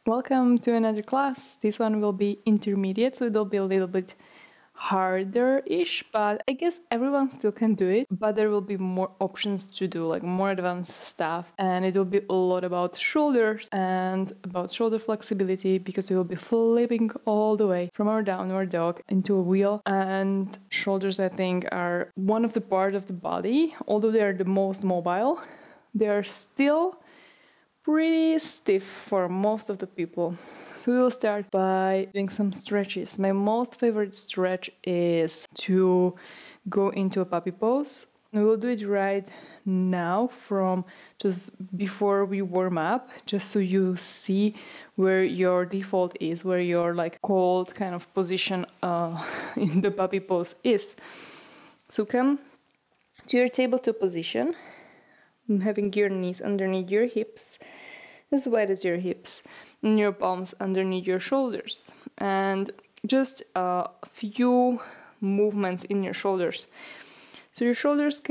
Welcome to another class. This one will be intermediate, so it'll be a little bit harder-ish, but I guess everyone still can do it, but there will be more options to do, like more advanced stuff, and it will be a lot about shoulders and about shoulder flexibility, because we will be flipping all the way from our downward dog into a wheel. And shoulders, I think, are one of the parts of the body, although they are the most mobile, they are still pretty stiff for most of the people. So we will start by doing some stretches. My most favorite stretch is to go into a puppy pose. We will do it right now from just before we warm up, just so you see where your default is, where your like cold kind of position in the puppy pose is. So come to your tabletop position, having your knees underneath your hips, as wide as your hips, and your palms underneath your shoulders, and just a few movements in your shoulders. So your shoulders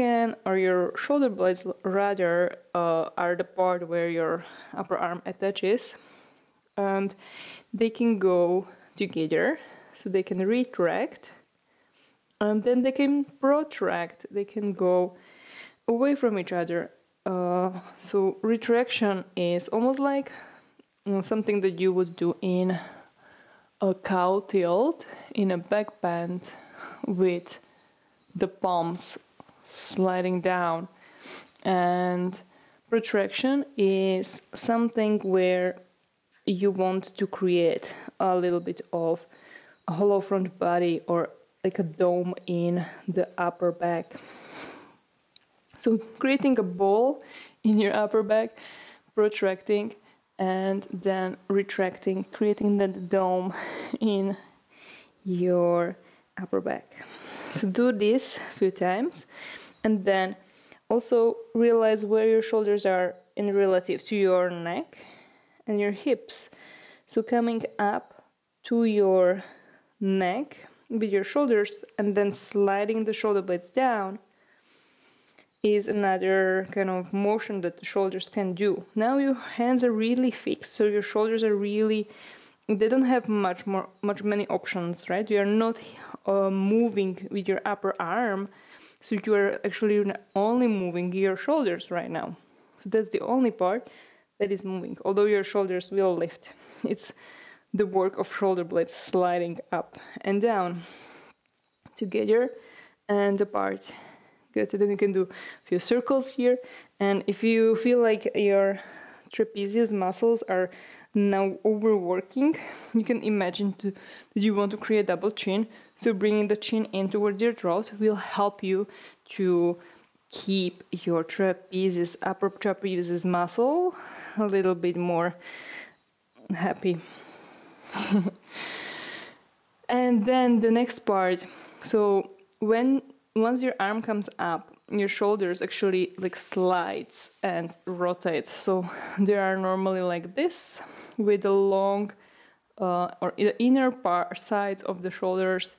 or your shoulder blades rather, are the part where your upper arm attaches, and they can go together, so they can retract, and then they can protract, they can go away from each other. So retraction is almost like something that you would do in a cow tilt, in a back bend, with the palms sliding down. And protraction is something where you want to create a little bit of a hollow front body, or like a dome in the upper back. So creating a ball in your upper back, protracting, and then retracting, creating that dome in your upper back. So do this a few times, and then also realize where your shoulders are in relative to your neck and your hips. So coming up to your neck with your shoulders, and then sliding the shoulder blades down, is another kind of motion that the shoulders can do. Now your hands are really fixed, so your shoulders are really, they don't have many options, right? You are not moving with your upper arm, so you are actually only moving your shoulders right now. So that's the only part that is moving, although your shoulders will lift. It's the work of shoulder blades sliding up and down together and apart. Good, so then you can do a few circles here, and if you feel like your trapezius muscles are now overworking, you can imagine that you want to create double chin, so bringing the chin in towards your throat will help you to keep your trapezius, upper trapezius muscle a little bit more happy. And then the next part, so once your arm comes up, your shoulders actually like slides and rotates. So they are normally like this, with the long or the inner sides of the shoulders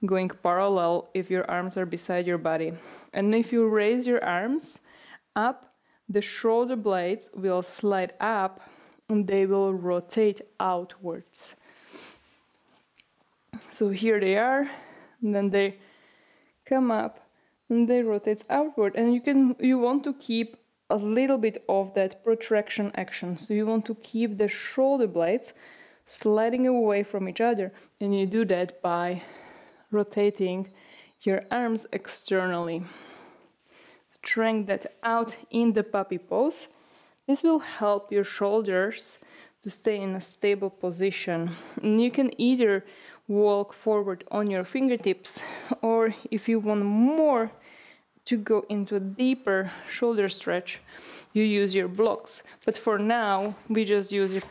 going parallel if your arms are beside your body. And if you raise your arms up, the shoulder blades will slide up and they will rotate outwards. So here they are, and then they come up and they rotate outward, and you want to keep a little bit of that protraction action. So you want to keep the shoulder blades sliding away from each other, and you do that by rotating your arms externally. Strengthen that out in the puppy pose. This will help your shoulders to stay in a stable position. And you can either walk forward on your fingertips, or if you want more to go into a deeper shoulder stretch, you use your blocks. But for now, we just use your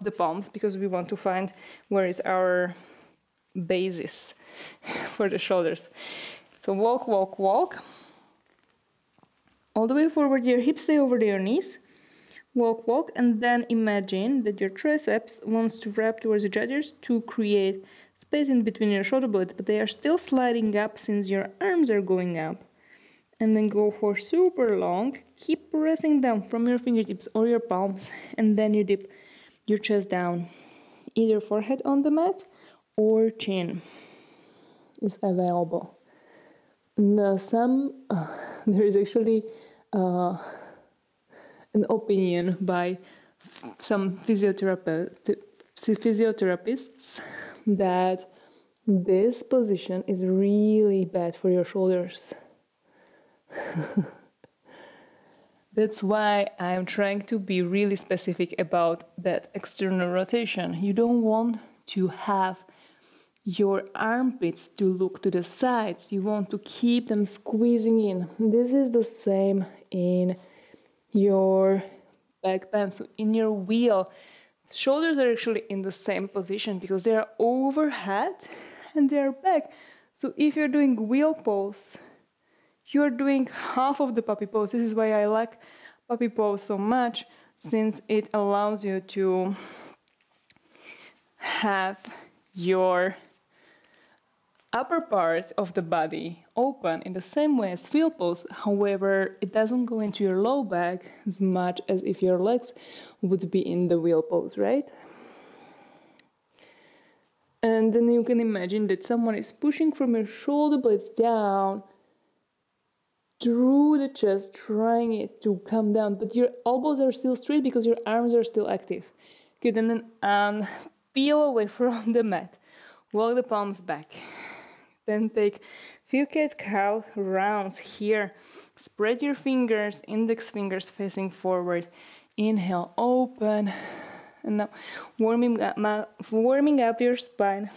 the palms, because we want to find where is our basis for the shoulders. So walk, walk, walk. All the way forward, your hips stay over your knees. Walk, walk, and then imagine that your triceps wants to wrap towards each other to create space in between your shoulder blades, but they are still sliding up since your arms are going up. And then go for super long. Keep pressing down from your fingertips or your palms, and then you dip your chest down. Either forehead on the mat or chin is available. Now, there is actually an opinion by some physiotherapists that this position is really bad for your shoulders. That's why I'm trying to be really specific about that external rotation. You don't want to have your armpits to look to the sides. You want to keep them squeezing in. This is the same in your back bend. So in your wheel, shoulders are actually in the same position because they are overhead and they are back. So if you're doing wheel pose, you're doing half of the puppy pose. This is why I like puppy pose so much, since it allows you to have your upper part of the body open in the same way as wheel pose. However, it doesn't go into your low back as much as if your legs would be in the wheel pose, right? And then you can imagine that someone is pushing from your shoulder blades down through the chest, trying it to come down, but your elbows are still straight because your arms are still active. Good, and then peel away from the mat. Walk the palms back. Then take few cat-cow rounds here. Spread your fingers, index fingers facing forward. Inhale, open. And now warming up your spine.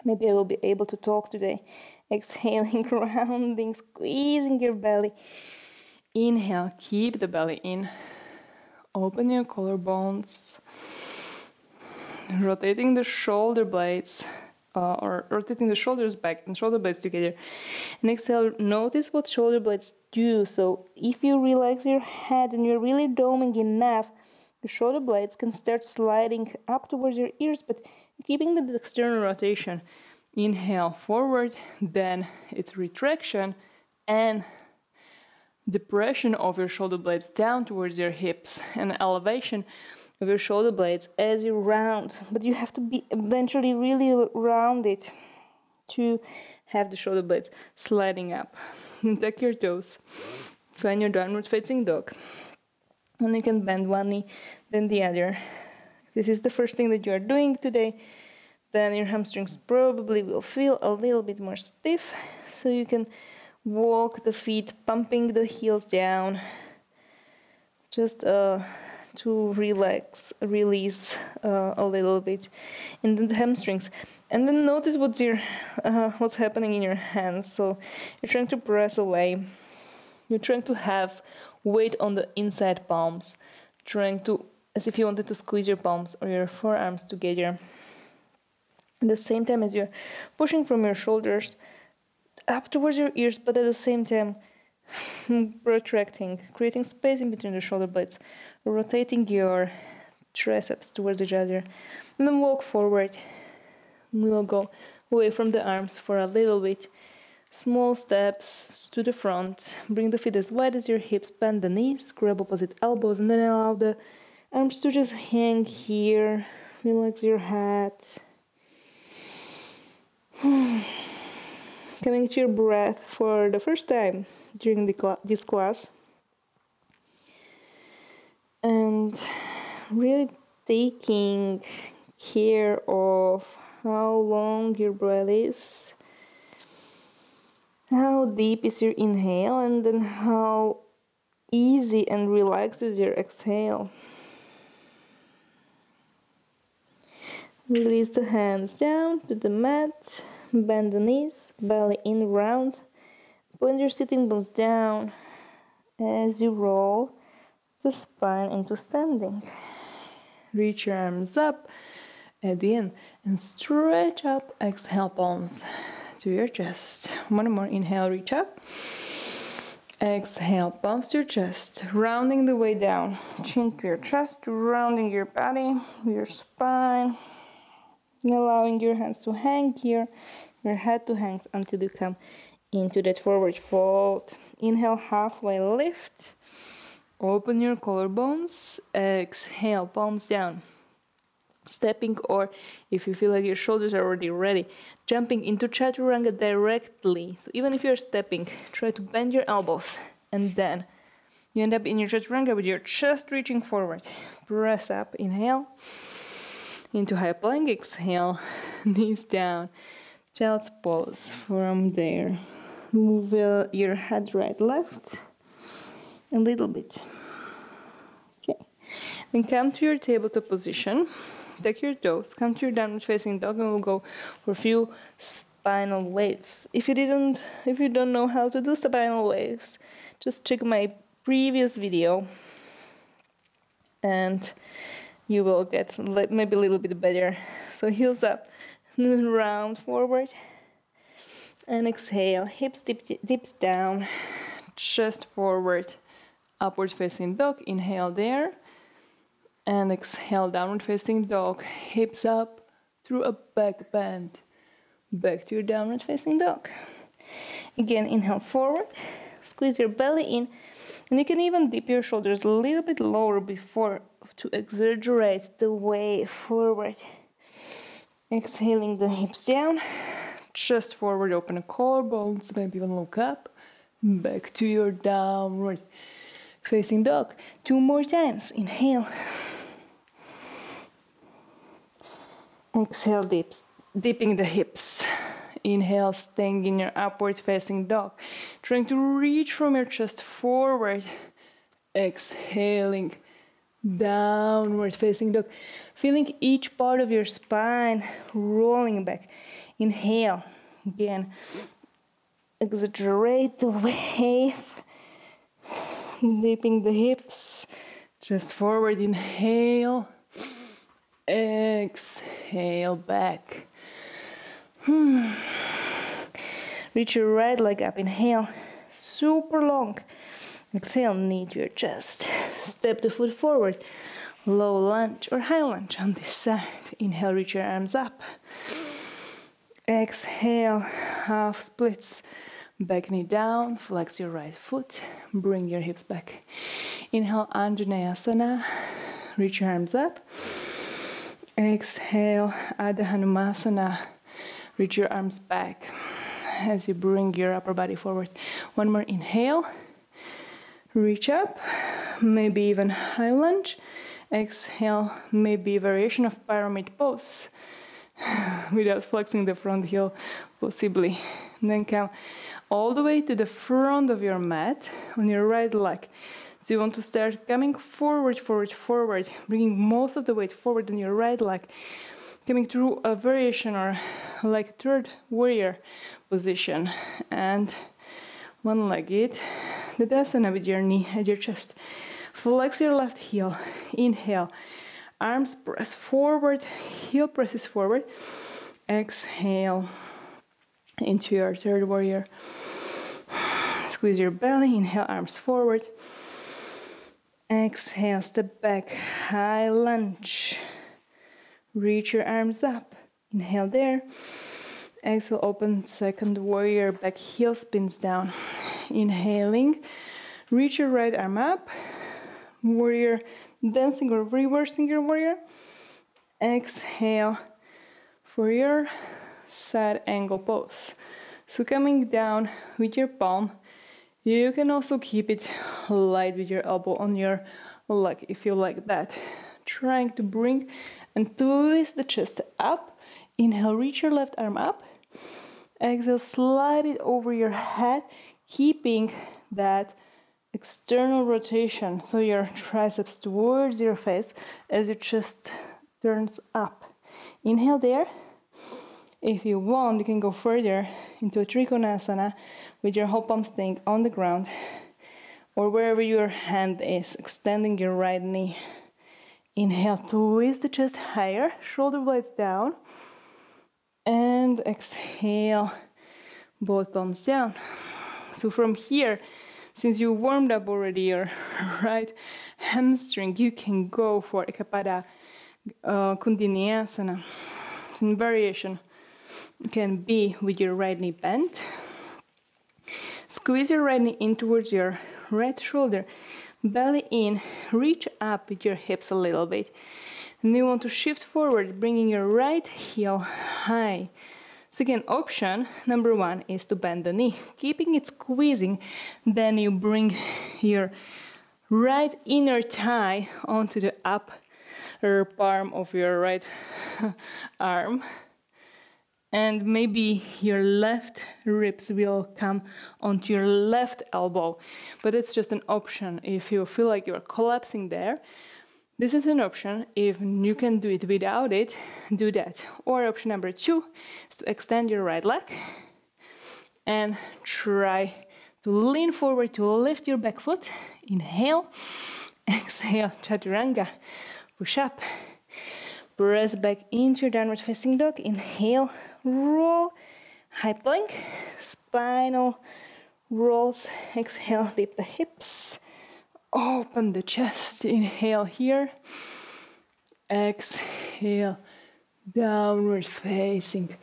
Maybe I will be able to talk today. Exhaling, rounding, squeezing your belly. Inhale, keep the belly in. Open your collarbones. Rotating the shoulder blades, or rotating the shoulders back and shoulder blades together. And exhale, notice what shoulder blades do. So if you relax your head and you're really doming enough, the shoulder blades can start sliding up towards your ears, but keeping the external rotation. Inhale forward, then it's retraction and depression of your shoulder blades down towards your hips and elevation of your shoulder blades as you round. But you have to be eventually really rounded to have the shoulder blades sliding up. Tuck your toes. Find your downward facing dog. And you can bend one knee, then the other. This is the first thing that you are doing today. Then your hamstrings probably will feel a little bit more stiff, so you can walk the feet, pumping the heels down, just to relax, release a little bit in the hamstrings. And then notice what's happening in your hands. So you're trying to press away. You're trying to have weight on the inside palms, trying to, as if you wanted to squeeze your palms or your forearms together. At the same time as you're pushing from your shoulders up towards your ears, but at the same time protracting, creating space in between the shoulder blades, rotating your triceps towards each other. And then walk forward. We'll go away from the arms for a little bit. Small steps to the front. Bring the feet as wide as your hips. Bend the knees. Grab opposite elbows. And then allow the arms to just hang here. Relax your head. Coming to your breath for the first time during this class. And really taking care of how long your breath is. How deep is your inhale, and then how easy and relaxed is your exhale. Release the hands down to the mat, bend the knees, belly in round. Bend your sitting bones down as you roll the spine into standing. Reach your arms up at the end and stretch up. Exhale, palms to your chest. One more. Inhale, reach up. Exhale, palms to your chest. Rounding the way down. Chin to your chest, rounding your body, your spine. Allowing your hands to hang here, your head to hang until you come into that forward fold. Inhale, halfway lift. Open your collarbones. Exhale, palms down. stepping, or if you feel like your shoulders are already ready, jumping into chaturanga directly. So even if you're stepping, try to bend your elbows, and then you end up in your chaturanga with your chest reaching forward. Press up, inhale, into high plank, exhale, knees down, child's pose. From there, move your head right, left, a little bit. Okay, then come to your tabletop position. Take your toes, come to your downward facing dog, and we'll go for a few spinal waves. If you don't know how to do spinal waves, just check my previous video and you will get maybe a little bit better. So heels up, round forward, and exhale, hips dips down, chest forward, upward facing dog, inhale there, and exhale, downward facing dog, hips up through a back bend, back to your downward facing dog. Again, inhale forward, squeeze your belly in, and you can even dip your shoulders a little bit lower before to exaggerate the way forward. Exhaling the hips down, chest forward, open the collarbones, maybe even look up, back to your downward facing dog. 2 more times, inhale. Exhale, dipping the hips. Inhale, staying in your upward facing dog. Trying to reach from your chest forward. Exhaling, downward facing dog. Feeling each part of your spine rolling back. Inhale, again. Exaggerate the wave. Dipping the hips. Chest forward, inhale. Exhale, back. Reach your right leg up, inhale, super long. Exhale, knee to your chest. Step the foot forward, low lunge or high lunge on this side. Inhale, reach your arms up. Exhale, half splits. Back knee down, flex your right foot, bring your hips back. Inhale, Anjaneyasana, reach your arms up. Exhale, Ardha Hanumasana. Reach your arms back as you bring your upper body forward. One more inhale. Reach up, maybe even high lunge. Exhale, maybe a variation of pyramid pose without flexing the front heel, possibly. And then come all the way to the front of your mat on your right leg. So you want to start coming forward, forward, forward, bringing most of the weight forward on your right leg, coming through a variation or like third warrior position, and one-legged Tadasana with your knee at your chest. Flex your left heel, inhale, arms press forward, heel presses forward, exhale into your third warrior. Squeeze your belly, inhale, arms forward. Exhale, step back, high lunge. Reach your arms up. Inhale there. Exhale, open second warrior, back heel spins down. Inhaling, reach your right arm up. Warrior, dancing or reversing your warrior. Exhale for your side angle pose. So coming down with your palm. You can also keep it light with your elbow on your leg if you like that. Trying to bring and twist the chest up. Inhale, reach your left arm up. Exhale, slide it over your head, keeping that external rotation. So your triceps towards your face as your chest turns up. Inhale there. If you want, you can go further into a Trikonasana with your whole palm staying on the ground or wherever your hand is, extending your right knee. Inhale, twist the chest higher, shoulder blades down. And exhale, both palms down. So from here, since you warmed up already your right hamstring, you can go for Ekapada Kundaliniasana. Some variation can be with your right knee bent. Squeeze your right knee in towards your right shoulder. Belly in, reach up with your hips a little bit. And you want to shift forward, bringing your right heel high. So again, option number one is to bend the knee, keeping it squeezing. Then you bring your right inner thigh onto the upper palm of your right arm. And maybe your left ribs will come onto your left elbow. But it's just an option. If you feel like you're collapsing there, this is an option. If you can do it without it, do that. Or option number two is to extend your right leg and try to lean forward to lift your back foot. Inhale, exhale, chaturanga, push up. Press back into your downward facing dog. Inhale, roll, high plank, spinal rolls. Exhale, dip the hips, open the chest. Inhale here, exhale, downward facing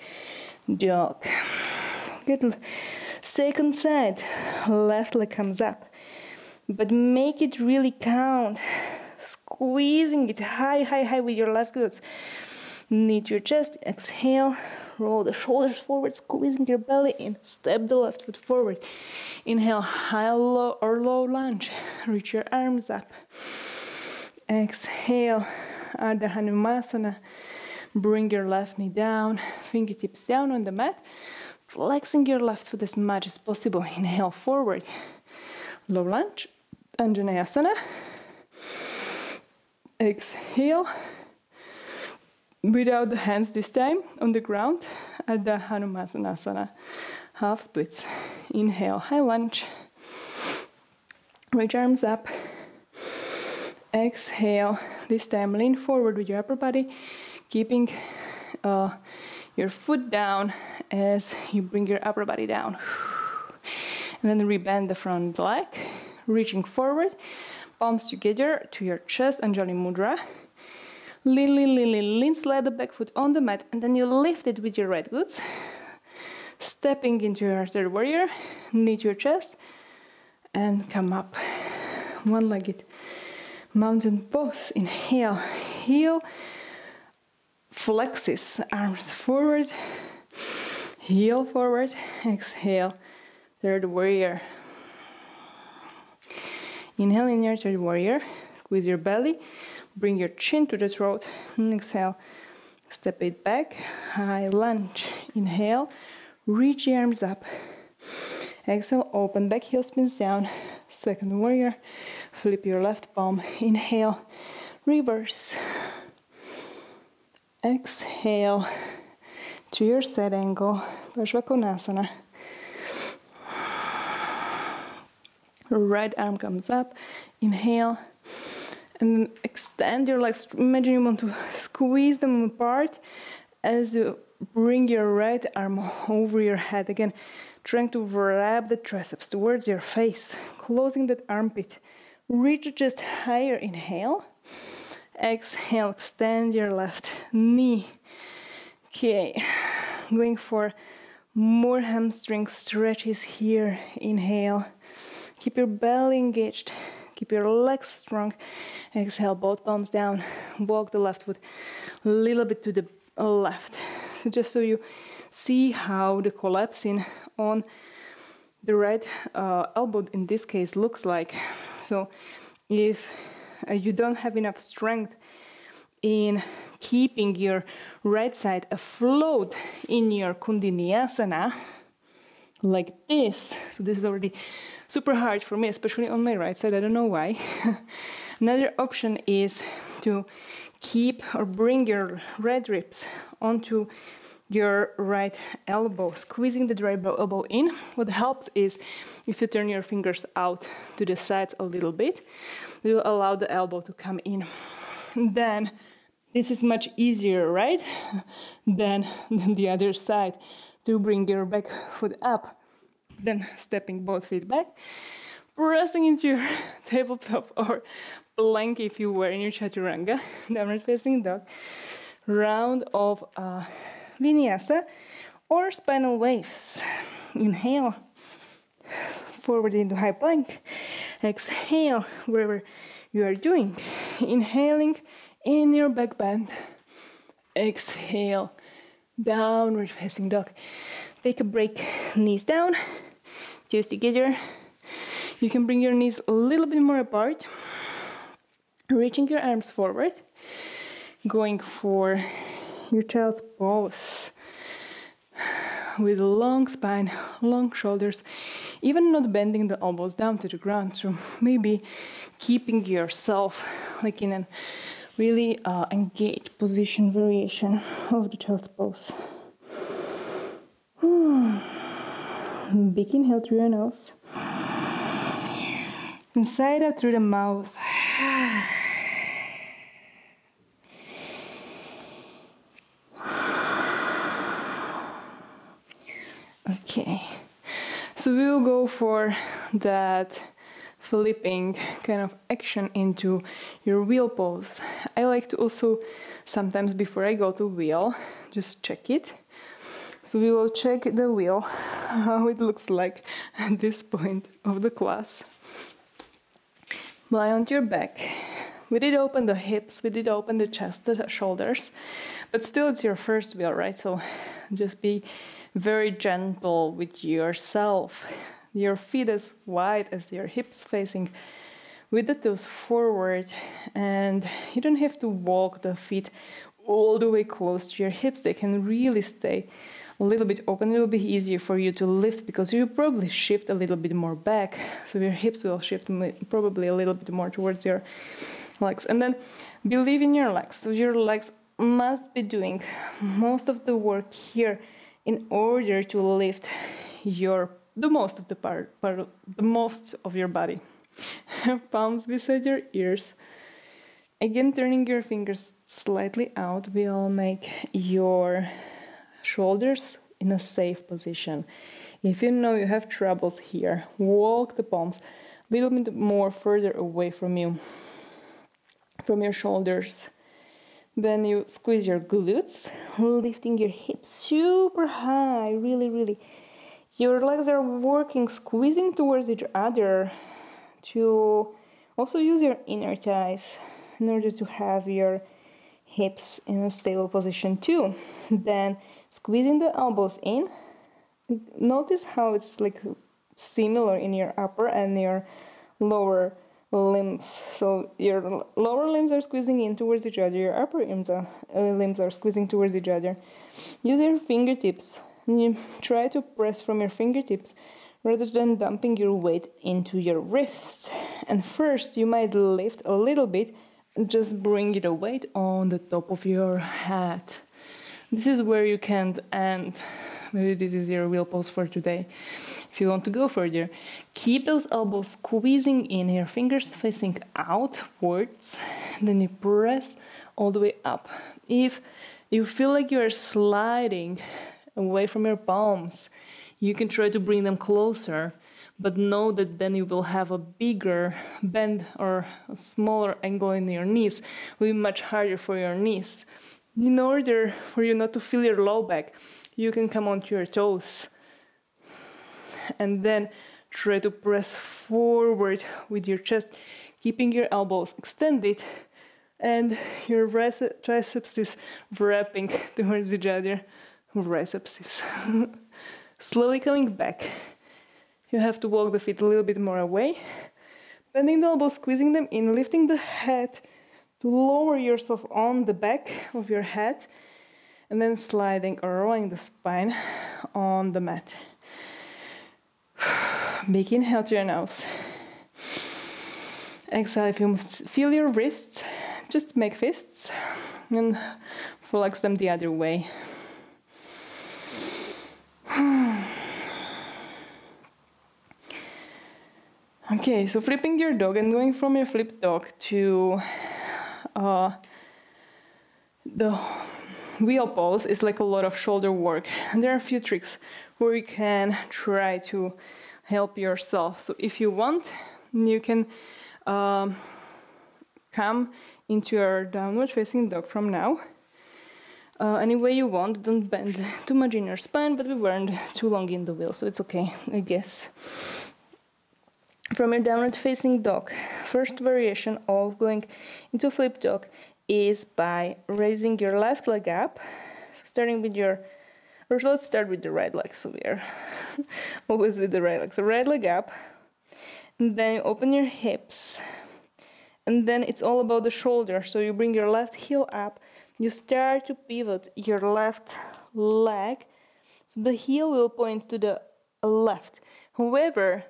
dog. Good. Second side, left leg comes up, but make it really count. Squeezing it high, high, high with your left glutes. Knee to your chest. Exhale. Roll the shoulders forward, squeezing your belly in. Step the left foot forward. Inhale, high low or low lunge. Reach your arms up. Exhale, Ardha Hanumasana. Bring your left knee down, fingertips down on the mat. Flexing your left foot as much as possible. Inhale forward. Low lunge, Anjaneyasana. Exhale, without the hands this time, on the ground, Ardha Hanumasana, half splits. Inhale, high lunge, reach arms up. Exhale, this time lean forward with your upper body, keeping your foot down as you bring your upper body down. And then rebend the front leg, reaching forward. Palms together to your chest, Anjali Mudra. Lean, lean, lean, lean, lean. Slide the back foot on the mat, and then you lift it with your right glutes. Stepping into your third warrior, knee to your chest, and come up. One-legged mountain pose. Inhale, heel, flexes, arms forward, heel forward. Exhale, third warrior. Inhale in your third warrior, squeeze your belly, bring your chin to the throat, and exhale, step it back, high lunge. Inhale, reach the arms up. Exhale, open back, heel spins down. Second warrior, flip your left palm. Inhale, reverse. Exhale, to your side angle, Trikonasana. Right arm comes up, inhale, and then extend your legs. Imagine you want to squeeze them apart as you bring your right arm over your head. Again, trying to wrap the triceps towards your face, closing that armpit. Reach the chest higher, inhale. Exhale, extend your left knee. Okay, going for more hamstring stretches here. Inhale. Keep your belly engaged. Keep your legs strong. Exhale, both palms down. Walk the left foot a little bit to the left. So just so you see how the collapsing on the right elbow in this case looks like. So if you don't have enough strength in keeping your right side afloat in your Kundalini like this, so this is already super hard for me, especially on my right side, I don't know why. Another option is to keep or bring your right ribs onto your right elbow, squeezing the right elbow in. What helps is if you turn your fingers out to the sides a little bit, it will allow the elbow to come in. Then this is much easier, right? Than the other side to bring your back foot up. Then stepping both feet back, pressing into your tabletop or plank if you were in your chaturanga, downward facing dog, round of vinyasa or spinal waves. Inhale, forward into high plank. Exhale, wherever you are doing. Inhaling in your back bend. Exhale, downward facing dog. Take a break, knees down, toes together. You can bring your knees a little bit more apart, reaching your arms forward, going for your child's pose with a long spine, long shoulders, even not bending the elbows down to the ground. So maybe keeping yourself like in a really engaged position variation of the child's pose. Big inhale through your nose. Inside out through the mouth. Okay, so we will go for that flipping kind of action into your wheel pose. I like to also sometimes before I go to wheel, just check it. So we will check the wheel, how it looks like at this point of the class. Lie onto your back. We did open the hips, we did open the chest, the shoulders, but still it's your first wheel, right? So just be very gentle with yourself. Your feet as wide as your hips facing, with the toes forward, and you don't have to walk the feet all the way close to your hips. They can really stay a little bit open. It will be easier for you to lift because you probably shift a little bit more back, so your hips will shift probably a little bit more towards your legs. And then believe in your legs. So your legs must be doing most of the work here in order to lift the most of your body. Palms beside your ears. Again, turning your fingers slightly out will make your shoulders in a safe position. If you know you have troubles here, walk the palms a little bit more further away from you, from your shoulders. Then you squeeze your glutes, lifting your hips super high, really, really. Your legs are working, squeezing towards each other to also use your inner thighs in order to have your hips in a stable position too. Then squeezing the elbows in. Notice how it's like similar in your upper and your lower limbs. So your lower limbs are squeezing in towards each other, your upper limbs are squeezing towards each other. Use your fingertips, and you try to press from your fingertips rather than dumping your weight into your wrists. And first you might lift a little bit and just bring the weight on the top of your head. This is where you can end. Maybe this is your wheel pose for today. If you want to go further, keep those elbows squeezing in, your fingers facing outwards, then you press all the way up. If you feel like you are sliding away from your palms, you can try to bring them closer, but know that then you will have a bigger bend or a smaller angle in your knees. It will be much harder for your knees. In order for you not to feel your low back, you can come onto your toes and then try to press forward with your chest, keeping your elbows extended and your triceps is wrapping towards each other. Triceps. Slowly coming back. You have to walk the feet a little bit more away, bending the elbows, squeezing them in, lifting the head to lower yourself on the back of your head, and then sliding or rolling the spine on the mat. Big inhale through your nose. Exhale, if you feel your wrists, just make fists and flex them the other way. Okay, so flipping your dog and going from your flip dog to the wheel pose is like a lot of shoulder work. And there are a few tricks where you can try to help yourself. So if you want, you can come into your downward facing dog from now. Any way you want, don't bend too much in your spine, but we weren't too long in the wheel, so it's okay, I guess. From your downward facing dog, first variation of going into flip dog is by raising your left leg up. So starting with your, or let's start with the right leg, so we are always with the right leg. So right leg up, and then you open your hips, and then it's all about the shoulder. So you bring your left heel up, you start to pivot your left leg, so the heel will point to the left. However,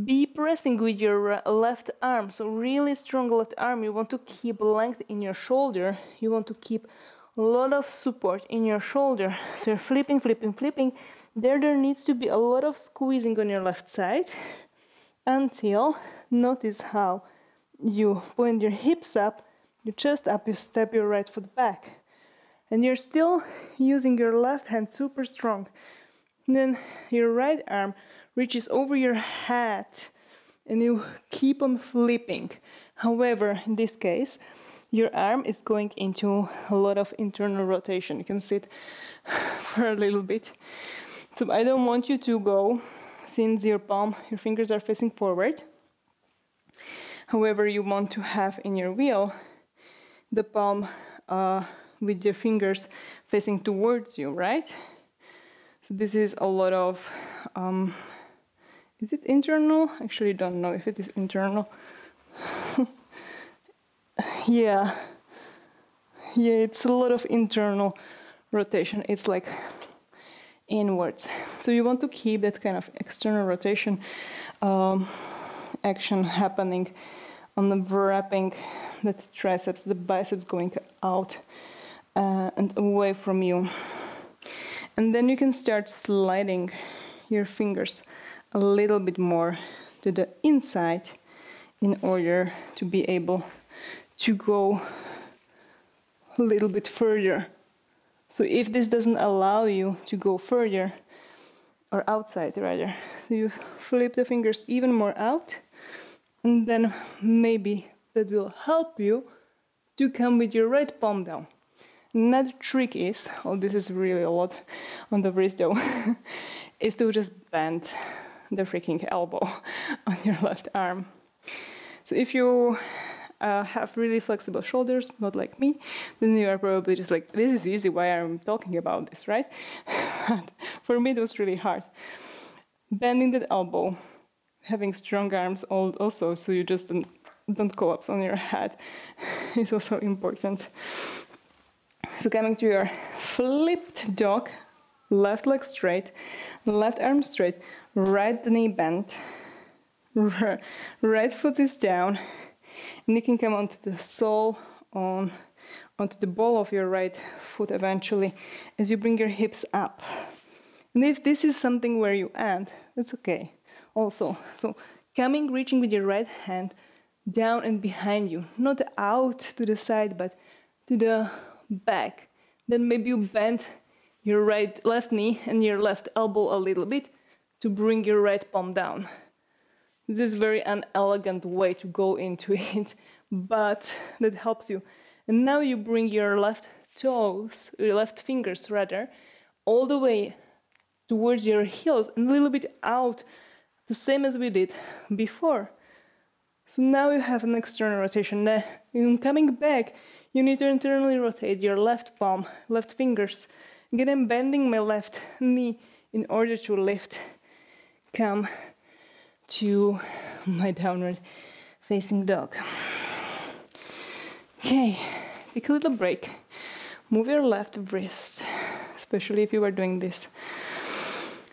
be pressing with your left arm, so really strong left arm. You want to keep length in your shoulder. You want to keep a lot of support in your shoulder. So you're flipping, flipping, flipping. There needs to be a lot of squeezing on your left side until, notice how you point your hips up, your chest up, you step your right foot back. And you're still using your left hand super strong. And then your right arm reaches over your head and you keep on flipping. However, in this case, your arm is going into a lot of internal rotation. You can sit for a little bit. So I don't want you to go since your fingers are facing forward. However, you want to have in your wheel the palm with your fingers facing towards you, right? So this is a lot of, is it internal? Actually, don't know if it is internal. Yeah, it's a lot of internal rotation. It's like inwards. So you want to keep that kind of external rotation action happening on the wrapping that triceps, the biceps going out and away from you. And then you can start sliding your fingers a little bit more to the inside in order to be able to go a little bit further. So if this doesn't allow you to go further, or outside rather, so you flip the fingers even more out, and then maybe that will help you to come with your right palm down. Another trick is, this is really a lot on the wrist though, is to just bend the freaking elbow on your left arm. So if you have really flexible shoulders, not like me, then you are probably just like, this is easy, why I'm talking about this, right? But for me it was really hard. Bending that elbow, having strong arms also, so you just don't collapse on your head, is also important. So coming to your flipped dog, left leg straight, left arm straight, right knee bent, right foot is down, and you can come onto the sole, onto the ball of your right foot eventually, as you bring your hips up. And if this is something where you end, that's okay also. So reaching with your right hand down and behind you, not out to the side, but to the back. Then maybe you bend your left knee and your left elbow a little bit to bring your right palm down. This is a very unelegant way to go into it, but that helps you. And now you bring your left toes, your left fingers rather, all the way towards your heels and a little bit out, the same as we did before. So now you have an external rotation. Now, in coming back, you need to internally rotate your left palm, left fingers. Again, I'm bending my left knee in order to lift. Come to my downward facing dog. Okay, take a little break. Move your left wrist, especially if you are doing this.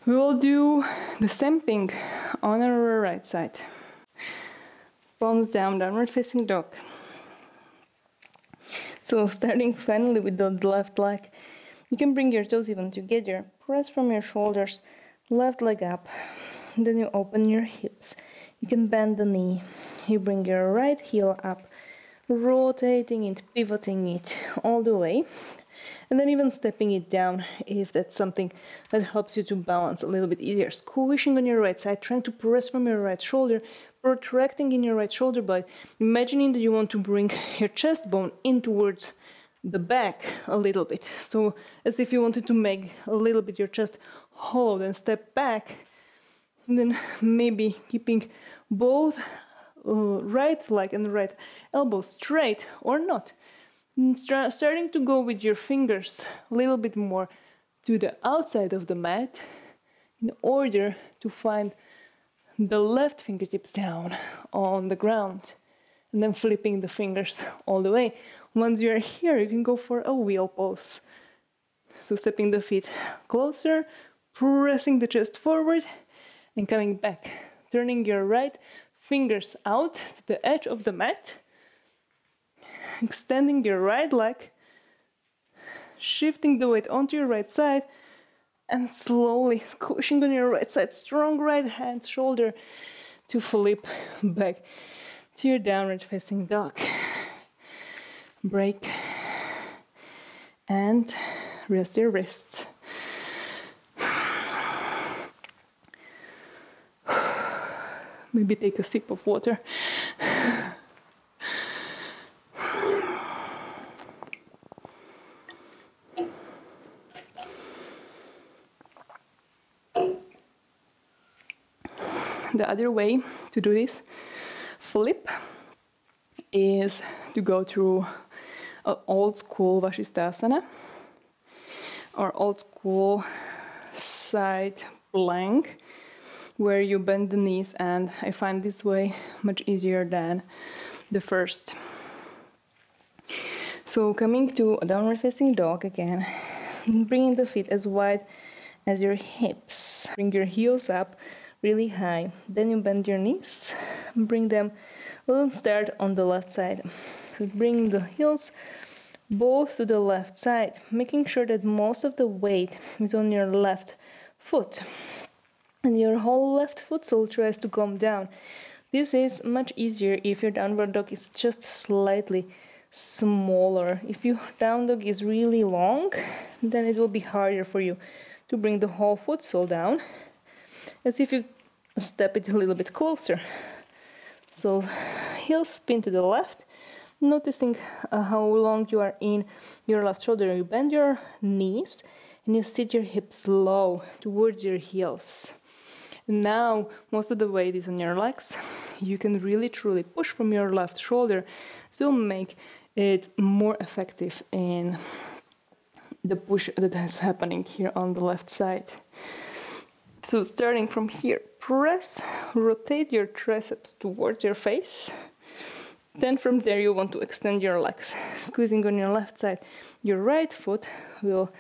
We will do the same thing on our right side. Palms down, downward facing dog. So starting finally with the left leg, you can bring your toes even together, press from your shoulders, left leg up, then you open your hips. You can bend the knee, you bring your right heel up, rotating it, pivoting it all the way, and then even stepping it down if that's something that helps you to balance a little bit easier. Squishing on your right side, trying to press from your right shoulder, protracting in your right shoulder blade, imagining that you want to bring your chest bone in towards the back a little bit. So as if you wanted to make a little bit your chest hollow, then step back, and then maybe keeping both right leg and right elbow straight or not. And starting to go with your fingers a little bit more to the outside of the mat in order to find the left fingertips down on the ground, and then flipping the fingers all the way. Once you're here, you can go for a wheel pose. So stepping the feet closer, pressing the chest forward, and coming back. Turning your right fingers out to the edge of the mat. Extending your right leg. Shifting the weight onto your right side. And slowly squishing on your right side. Strong right hand, shoulder to flip back to your downward facing dog. Break. And rest your wrists. Maybe take a sip of water. The other way to do this flip is to go through an old school Vasisthasana or old school side plank, where you bend the knees, and I find this way much easier than the first. So coming to a downward facing dog again, bringing the feet as wide as your hips. Bring your heels up really high, then you bend your knees, bring them, we'll start on the left side. So bring the heels both to the left side, making sure that most of the weight is on your left foot. And your whole left foot sole tries to come down. This is much easier if your downward dog is just slightly smaller. If your down dog is really long, then it will be harder for you to bring the whole foot sole down. As if you step it a little bit closer. So heel spin to the left, noticing how long you are in your left shoulder. You bend your knees and you sit your hips low towards your heels. Now, most of the weight is on your legs. You can really truly push from your left shoulder to make it more effective in the push that is happening here on the left side. So starting from here, press, rotate your triceps towards your face. Then from there you want to extend your legs, squeezing on your left side. Your right foot will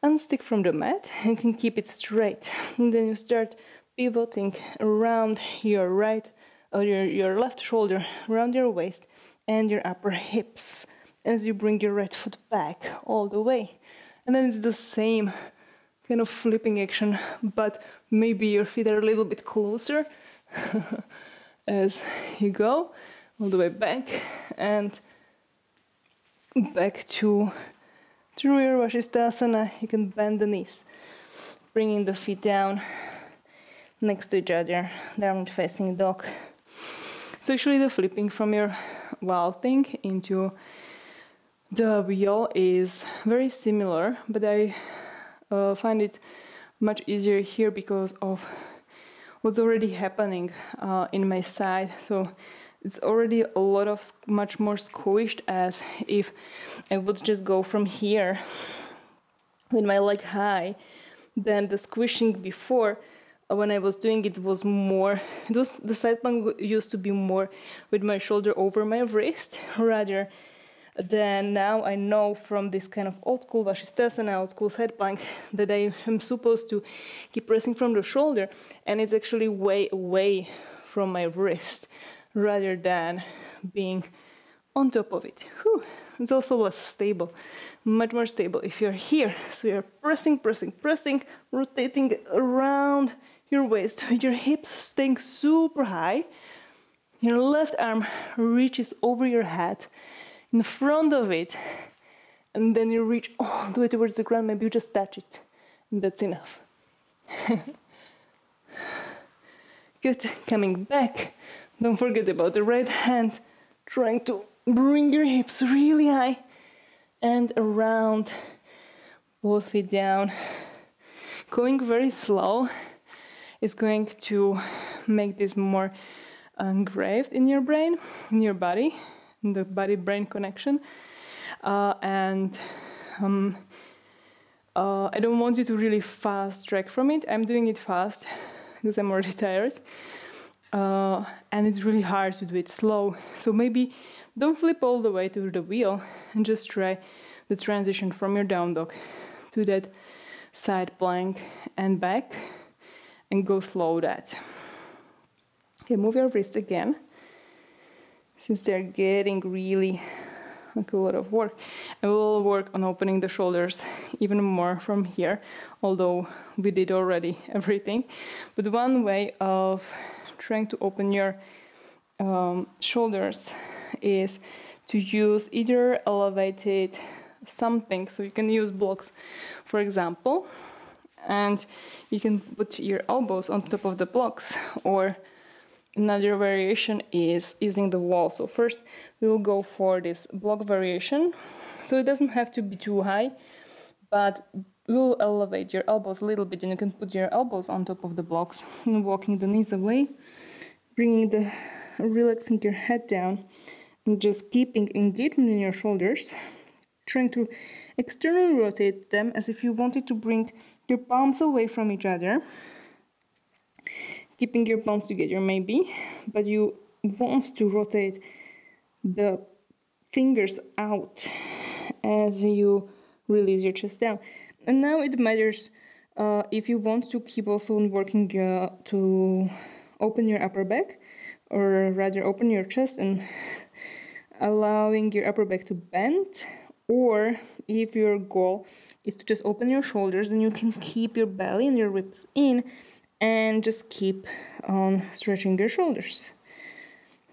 unstick from the mat and can keep it straight. And then you start pivoting around your right or your left shoulder, around your waist and your upper hips as you bring your right foot back all the way. And then it's the same kind of flipping action, but maybe your feet are a little bit closer as you go all the way back and back to through your Vasisthasana. You can bend the knees, bringing the feet down next to each other, downward facing dog. So actually the flipping from your vaulting into the wheel is very similar, but I find it much easier here because of what's already happening in my side. So it's already a lot of much more squished, as if I would just go from here with my leg high. Then the squishing before, when I was doing it, was more, the side plank used to be more with my shoulder over my wrist, rather than now I know from this kind of old school Vasisthasana, old school side plank, that I am supposed to keep pressing from the shoulder, and it's actually way away from my wrist, rather than being on top of it. Whew. It's also less stable, much more stable if you're here. So you're pressing, pressing, pressing, rotating around your waist with your hips staying super high. Your left arm reaches over your head in front of it, and then you reach all the way towards the ground. Maybe you just touch it, and that's enough. Good. Coming back. Don't forget about the right hand, trying to bring your hips really high and around, both feet down. Going very slow is going to make this more engraved in your brain, in your body, in the body-brain connection. and I don't want you to really fast track from it. I'm doing it fast because I'm already tired. And it's really hard to do it slow. So maybe don't flip all the way to the wheel and just try the transition from your down dog to that side plank and back, and go slow that. Okay, move your wrist again. Since they're getting really like a lot of work. And we'll work on opening the shoulders even more from here, although we did already everything. But one way of trying to open your shoulders is to use either elevated something, so you can use blocks, for example, and you can put your elbows on top of the blocks, or another variation is using the wall. So first we will go for this block variation, so it doesn't have to be too high, but we'll elevate your elbows a little bit, and you can put your elbows on top of the blocks and walking the knees away, relaxing your head down, and just keeping engagement in your shoulders, trying to externally rotate them as if you wanted to bring your palms away from each other, keeping your palms together maybe, but you want to rotate the fingers out as you release your chest down. And now it matters if you want to keep also working to open your upper back, or rather open your chest and allowing your upper back to bend, or if your goal is to just open your shoulders, then you can keep your belly and your ribs in and just keep on stretching your shoulders.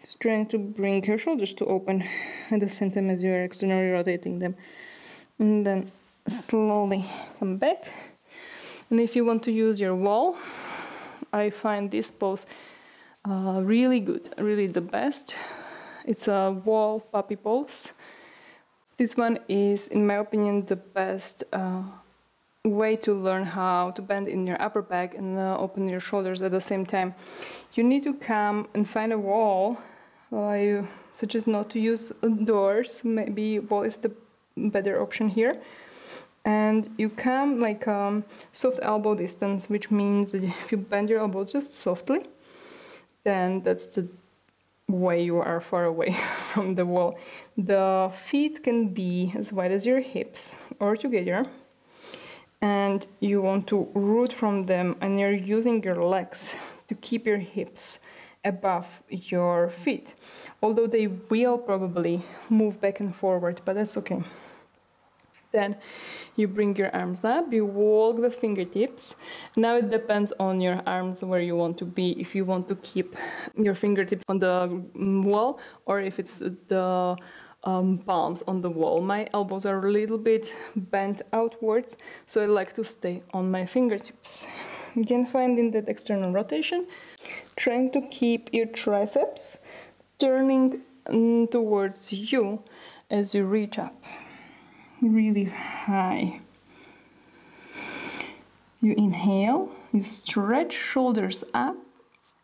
Just trying to bring your shoulders to open at the same time as you are externally rotating them. And then slowly come back. And if you want to use your wall, I find this pose really good, really the best. It's a wall puppy pose. This one is, in my opinion, the best way to learn how to bend in your upper back and open your shoulders at the same time. You need to come and find a wall. I suggest not to use doors. Maybe wall is the better option here. And you come like soft elbow distance, which means that if you bend your elbows just softly, then that's the way you are far away from the wall. The feet can be as wide as your hips or together, and you want to root from them, and you're using your legs to keep your hips above your feet, although they will probably move back and forward, but that's okay. Then you bring your arms up, you walk the fingertips. Now it depends on your arms where you want to be, if you want to keep your fingertips on the wall or if it's the palms on the wall. My elbows are a little bit bent outwards, so I like to stay on my fingertips. Again, finding that external rotation, trying to keep your triceps turning towards you as you reach up really high. You inhale, you stretch shoulders up,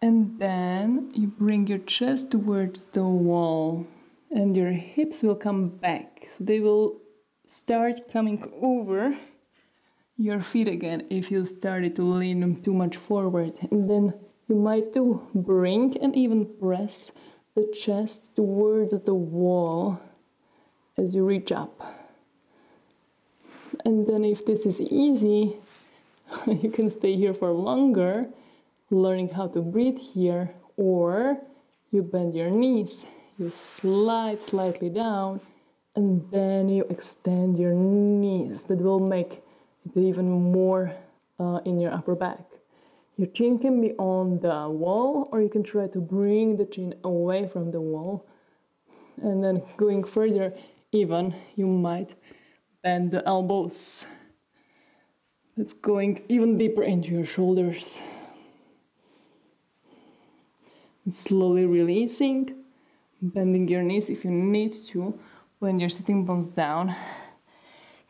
and then you bring your chest towards the wall, and your hips will come back, so they will start coming over your feet again if you started to lean too much forward. And then you might bring and even press the chest towards the wall as you reach up. And then if this is easy, you can stay here for longer, learning how to breathe here, or you bend your knees, you slide slightly down, and then you extend your knees. That will make it even more in your upper back. Your chin can be on the wall, or you can try to bring the chin away from the wall. And then going further, even, you might bend the elbows. That's going even deeper into your shoulders. And slowly releasing, bending your knees if you need to when you're sitting bones down.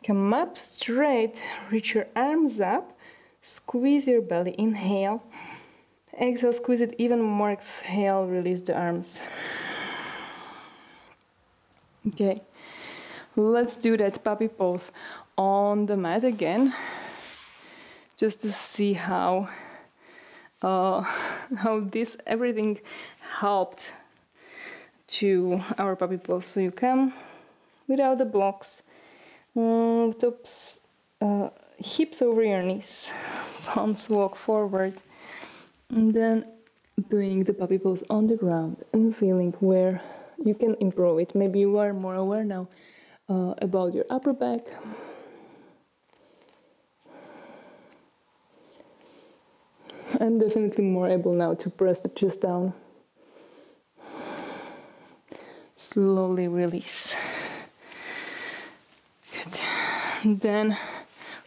Come up straight, reach your arms up, squeeze your belly, inhale. Exhale, squeeze it even more, exhale, release the arms. Okay. Let's do that puppy pose on the mat again, just to see how this everything helped to our puppy pose. So you come without the blocks, tops, hips over your knees, palms walk forward, and then doing the puppy pose on the ground and feeling where you can improve it. Maybe you are more aware now about your upper back. I'm definitely more able now to press the chest down. Slowly release. Good. Then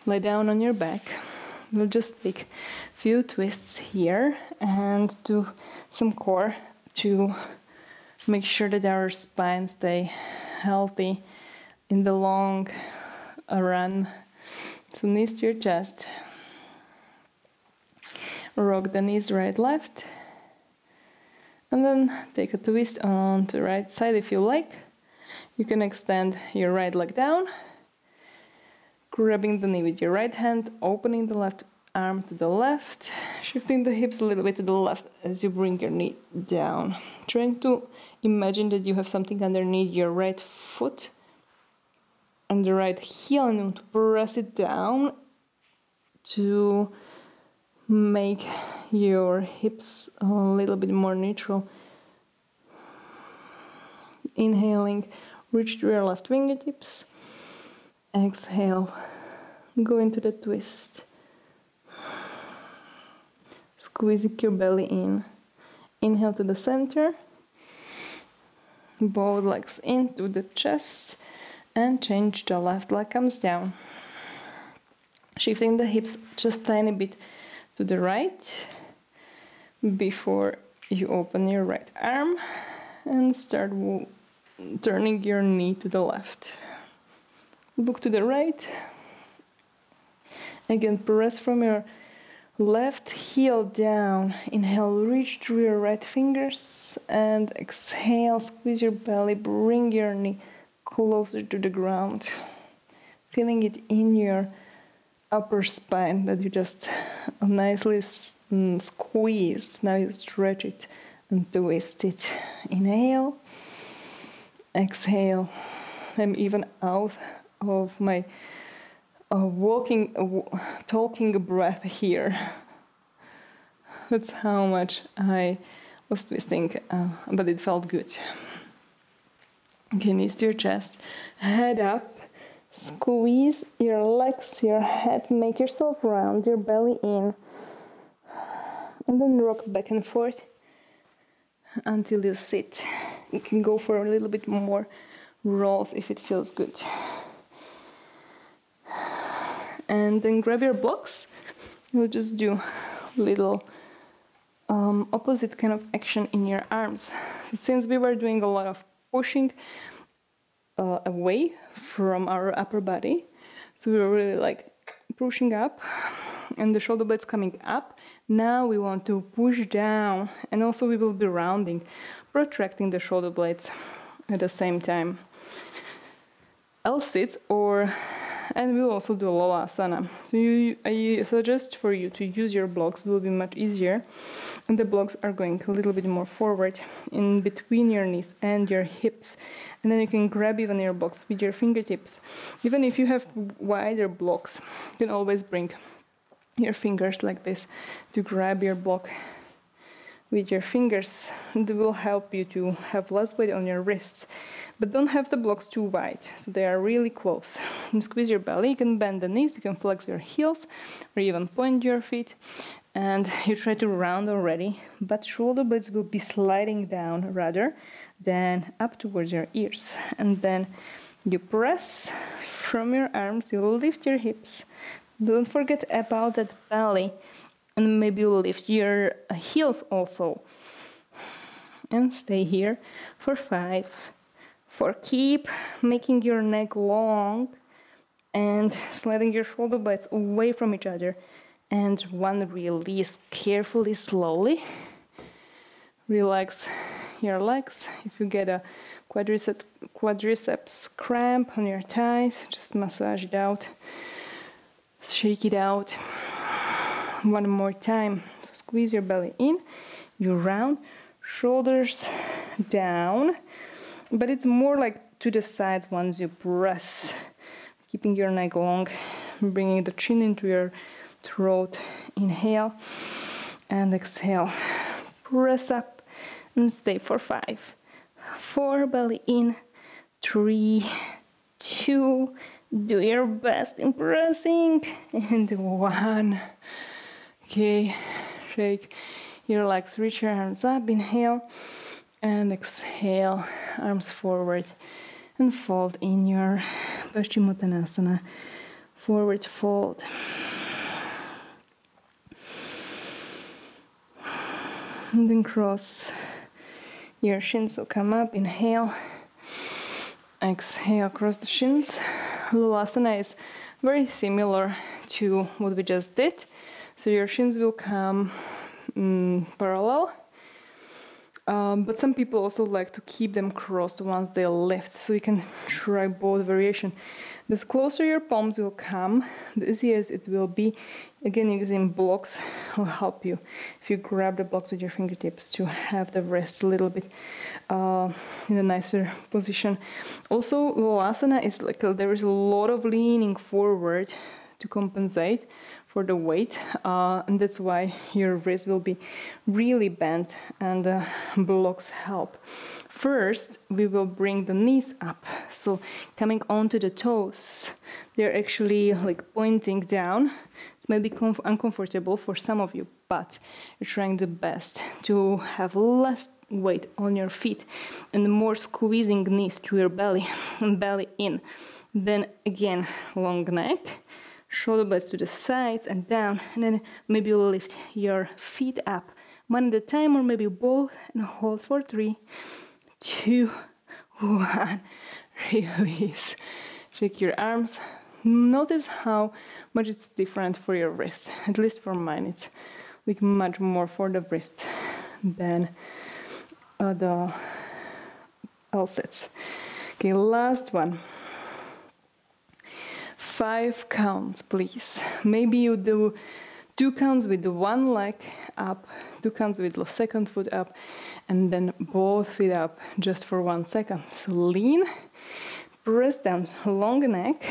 lay down on your back. We'll just take a few twists here and do some core to make sure that our spine stay healthy in the long run. So knees to your chest. Rock the knees right, left. And then take a twist on the right side if you like. You can extend your right leg down, grabbing the knee with your right hand, opening the left arm to the left, shifting the hips a little bit to the left as you bring your knee down. Trying to imagine that you have something underneath your right foot and the right heel, and to press it down to make your hips a little bit more neutral. Inhaling, reach to your left fingertips. Exhale, go into the twist. Squeezing your belly in. Inhale to the center. Both legs into the chest. And change the left leg comes down. Shifting the hips just tiny bit to the right before you open your right arm and start turning your knee to the left. Look to the right. Again, press from your left heel down. Inhale, reach through your right fingers, and exhale, squeeze your belly, bring your knee closer to the ground. Feeling it in your upper spine that you just nicely squeeze. Now you stretch it and twist it. Inhale, exhale. I'm even out of my talking breath here. That's how much I was twisting, but it felt good. Okay, knees to your chest, head up. Squeeze your legs, your head, make yourself round, your belly in. And then rock back and forth until you sit. You can go for a little bit more rolls if it feels good. And then grab your blocks. You'll just do little opposite kind of action in your arms. Since we were doing a lot of pushing away from our upper body, so we were really like pushing up and the shoulder blades coming up. Now we want to push down, and also we will be rounding, protracting the shoulder blades at the same time. L-sit, and we'll also do a Lolasana. So I suggest for you to use your blocks. It will be much easier. And the blocks are going a little bit more forward in between your knees and your hips. And then you can grab even your blocks with your fingertips. Even if you have wider blocks, you can always bring your fingers like this to grab your block with your fingers. It will help you to have less weight on your wrists. But don't have the blocks too wide, so they are really close. You squeeze your belly, you can bend the knees, you can flex your heels, or even point your feet. And you try to round already, but shoulder blades will be sliding down rather than up towards your ears. And then you press from your arms, you lift your hips. Don't forget about that belly. And maybe you lift your heels also. And stay here for 5. 4, keep making your neck long and sliding your shoulder blades away from each other. And 1, release carefully, slowly. Relax your legs. If you get a quadriceps cramp on your thighs. Just massage it out, shake it out. One more time. So squeeze your belly in, you round, shoulders down, but it's more like to the sides once you press, keeping your neck long, bringing the chin into your throat. Inhale and exhale. Press up and stay for 5, 4, belly in, 3, 2, do your best in pressing, and 1. Okay, shake your legs, reach your arms up, inhale, and exhale, arms forward, and fold in your Paschimottanasana, forward fold. And then cross your shins, so come up, inhale, exhale, cross the shins. Lulasana is very similar to what we just did. So your shins will come parallel, but some people also like to keep them crossed once they lift, so you can try both variation. The closer your palms will come, the easier it will be. Again, using blocks will help you if you grab the blocks with your fingertips to have the wrist a little bit in a nicer position. Also, Lulasana is like there is a lot of leaning forward to compensate for the weight, and that's why your wrist will be really bent, and blocks help. First, we will bring the knees up, so coming onto the toes. They're actually like pointing down. It may be uncomfortable for some of you, but you're trying the best to have less weight on your feet and more squeezing knees to your belly and belly in. Then again, long neck. Shoulder blades to the sides and down, and then maybe lift your feet up one at a time, or maybe both, and hold for 3, 2, 1. Release. Shake your arms. Notice how much it's different for your wrists. At least for mine, it's like much more for the wrists than the L-sits. Okay, last one. 5 counts, please. Maybe you do 2 counts with one leg up, 2 counts with the second foot up, and then both feet up just for 1 second. So lean, press down, long neck,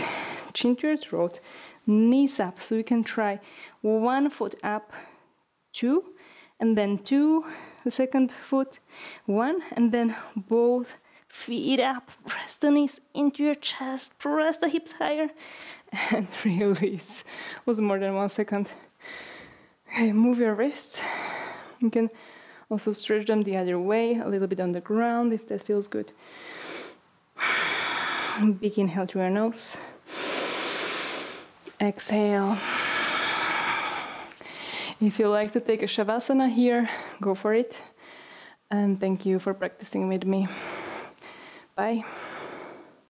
chin to your throat, knees up. So you can try 1 foot up, 2, and then 2, the second foot, 1, and then both feet up. Press the knees into your chest, press the hips higher, and release. Was more than 1 second. Okay, move your wrists. You can also stretch them the other way, a little bit on the ground if that feels good. Big inhale through your nose. Exhale. If you like to take a Shavasana here, go for it. And thank you for practicing with me. Bye.